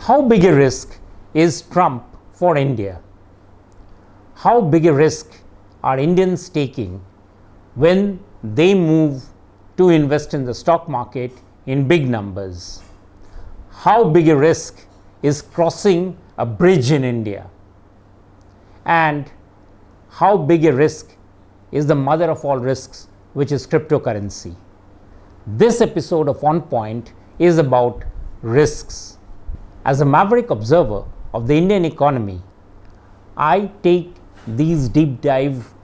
How big a risk is Trump for India? How big a risk are Indians taking when they move to invest in the stock market in big numbers? How big a risk is crossing a bridge in India? And how big a risk is the mother of all risks, which is cryptocurrency? This episode of On Point is about risks. As a maverick observer of the Indian economy, I take these deep dive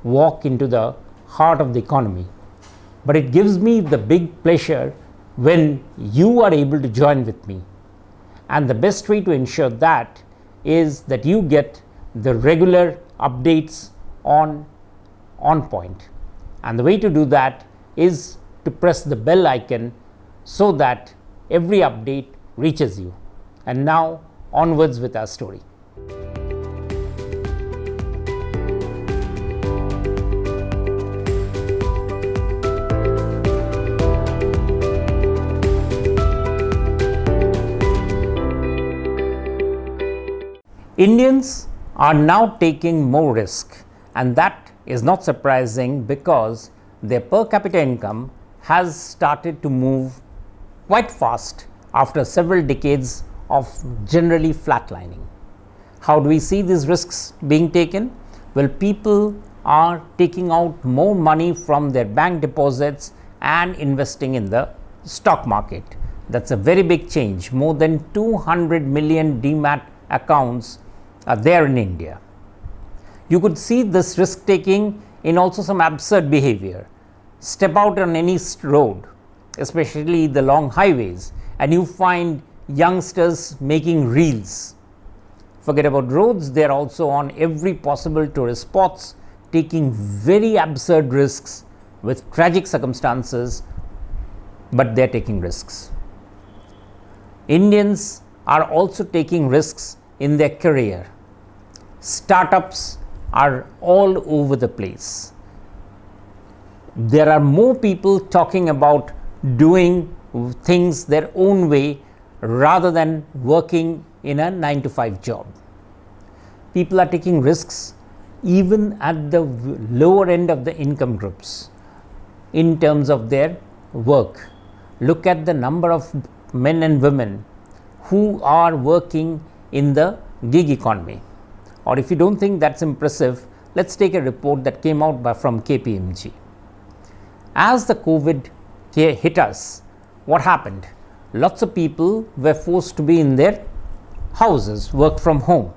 walk into the heart of the economy. But it gives me the big pleasure when you are able to join with me. And the best way to ensure that is that you get the regular updates on Point. And the way to do that is to press the bell icon so that every update reaches you. And now onwards with our story. Indians are now taking more risk, and that is not surprising because their per capita income has started to move quite fast after several decades of generally flatlining. How do we see these risks being taken? Well, people are taking out more money from their bank deposits and investing in the stock market. That's a very big change. More than 200 million demat accounts are there in India. You could see this risk taking in also some absurd behavior. Step out on any road, especially the long highways, and you find youngsters making reels. Forget about roads, they are also on every possible tourist spots, taking very absurd risks with tragic circumstances, but they are taking risks. Indians are also taking risks in their career. Startups are all over the place. There are more people talking about doing things their own way rather than working in a 9-to-5 job. People are taking risks even at the lower end of the income groups in terms of their work. Look at the number of men and women who are working in the gig economy. Or if you don't think that's impressive, let's take a report that came out from KPMG. As the COVID hit us, what happened? Lots of people were forced to be in their houses, work from home.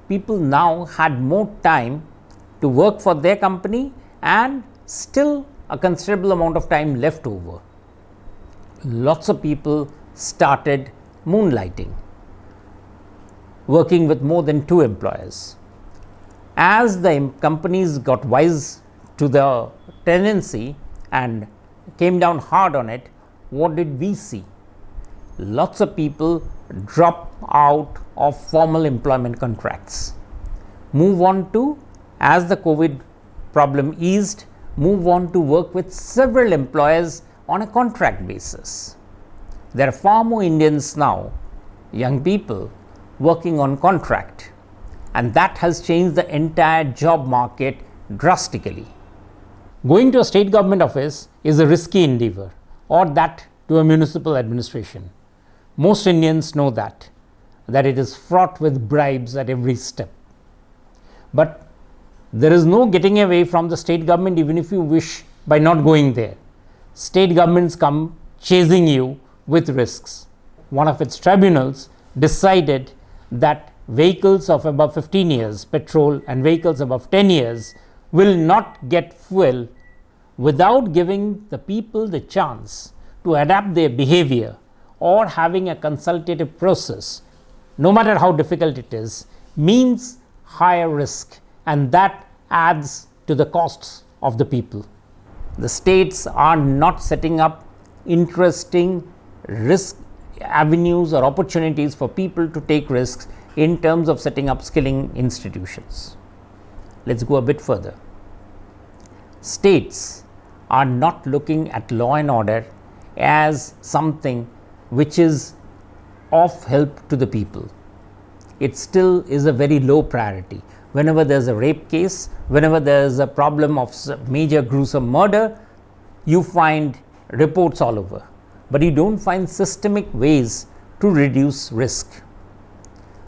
People now had more time to work for their company and still a considerable amount of time left over. Lots of people started moonlighting, working with more than 2 employers. As the companies got wise to the tendency and came down hard on it, what did we see? Lots of people drop out of formal employment contracts, move on to, as the COVID problem eased, move on to work with several employers on a contract basis. There are far more Indians now, young people, working on contract, and that has changed the entire job market drastically. Going to a state government office is a risky endeavor, or that to a municipal administration. Most Indians know that it is fraught with bribes at every step. But there is no getting away from the state government even if you wish by not going there. State governments come chasing you with risks. One of its tribunals decided that vehicles of above 15 years, petrol, and vehicles above 10 years will not get fuel without giving the people the chance to adapt their behavior or having a consultative process, no matter how difficult it is, means higher risk, and that adds to the costs of the people. The states are not setting up interesting risk avenues or opportunities for people to take risks in terms of setting up skilling institutions. Let's go a bit further. States are not looking at law and order as something which is of help to the people. It still is a very low priority. Whenever there's a rape case, whenever there's a problem of major gruesome murder, you find reports all over, but you don't find systemic ways to reduce risk.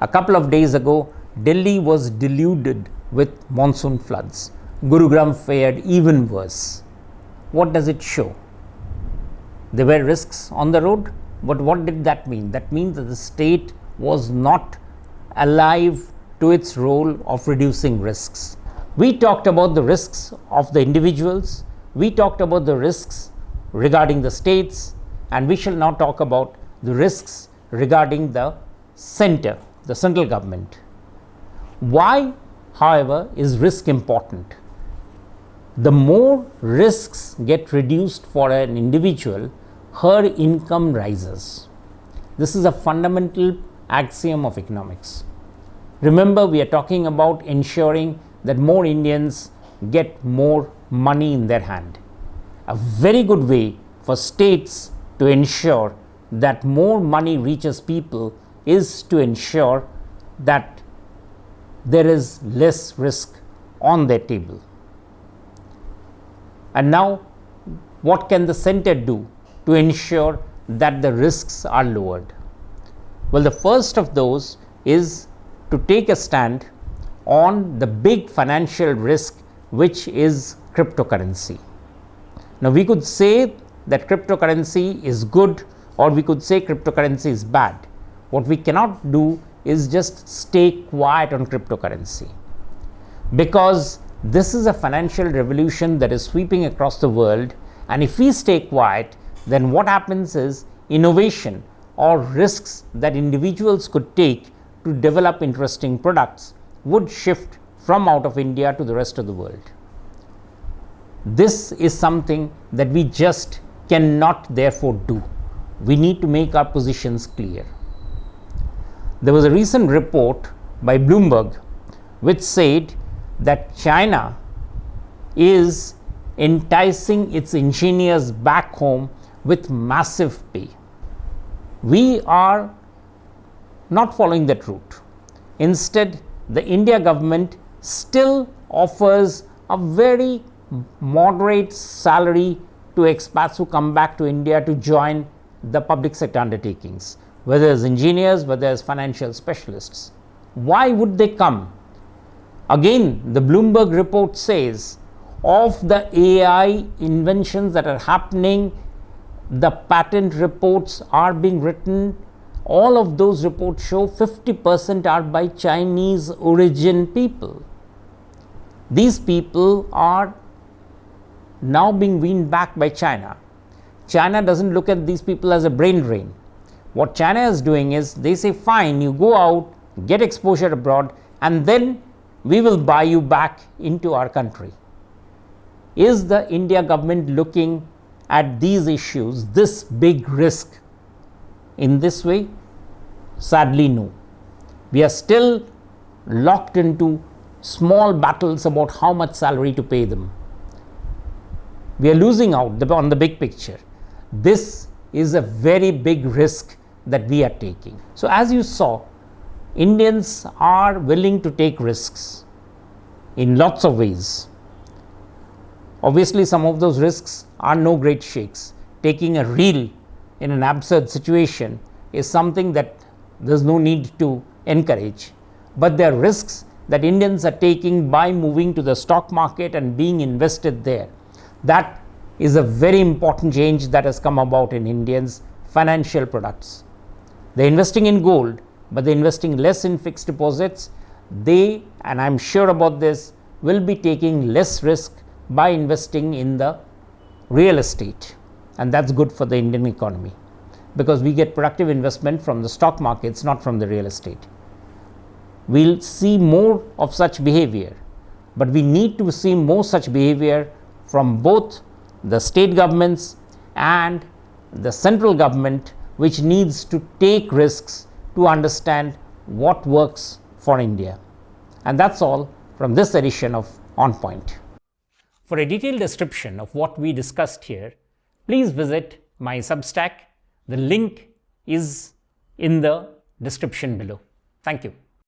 A couple of days ago, Delhi was deluded with monsoon floods. Gurugram fared even worse. What does it show? There were risks on the road, but what did that mean? That means that the state was not alive to its role of reducing risks. We talked about the risks of the individuals, we talked about the risks regarding the states, and we shall now talk about the risks regarding the center, the central government. Why, however, is risk important? The more risks get reduced for an individual, her income rises. This is a fundamental axiom of economics. Remember, we are talking about ensuring that more Indians get more money in their hand. A very good way for states to ensure that more money reaches people is to ensure that there is less risk on their table. And now, what can the center do to ensure that the risks are lowered? Well, the first of those is to take a stand on the big financial risk, which is cryptocurrency. Now, we could say that cryptocurrency is good, or we could say cryptocurrency is bad. What we cannot do is just stay quiet on cryptocurrency, because this is a financial revolution that is sweeping across the world, and if we stay quiet, then what happens is innovation or risks that individuals could take to develop interesting products would shift from out of India to the rest of the world. This is something that we just cannot therefore do. We need to make our positions clear. There was a recent report by Bloomberg which said that China is enticing its engineers back home with massive pay. We are not following that route. Instead, the India government still offers a very moderate salary to expats who come back to India to join the public sector undertakings, whether as engineers, whether as financial specialists. Why would they come? Again, the Bloomberg report says of the AI inventions that are happening, the patent reports are being written. All of those reports show 50% are by Chinese origin people. These people are now being weaned back by China. China doesn't look at these people as a brain drain. What China is doing is they say, fine, you go out, get exposure abroad, and then we will buy you back into our country. Is the India government looking at these issues, this big risk, in this way? Sadly, no. We are still locked into small battles about how much salary to pay them. We are losing out on the big picture. This is a very big risk that we are taking. So, as you saw, Indians are willing to take risks in lots of ways. Obviously, some of those risks are no great shakes. Taking a reel in an absurd situation is something that there's no need to encourage. But there are risks that Indians are taking by moving to the stock market and being invested there. That is a very important change that has come about in Indians' financial products. They're investing in gold, but they're investing less in fixed deposits. They, and I'm sure about this, will be taking less risk by investing in the real estate, and that's good for the Indian economy, because we get productive investment from the stock markets, not from the real estate. We'll see more of such behavior, but we need to see more such behavior from both the state governments and the central government, which needs to take risks to understand what works for India. And that's all from this edition of On Point. For a detailed description of what we discussed here, please visit my Substack. The link is in the description below. Thank you.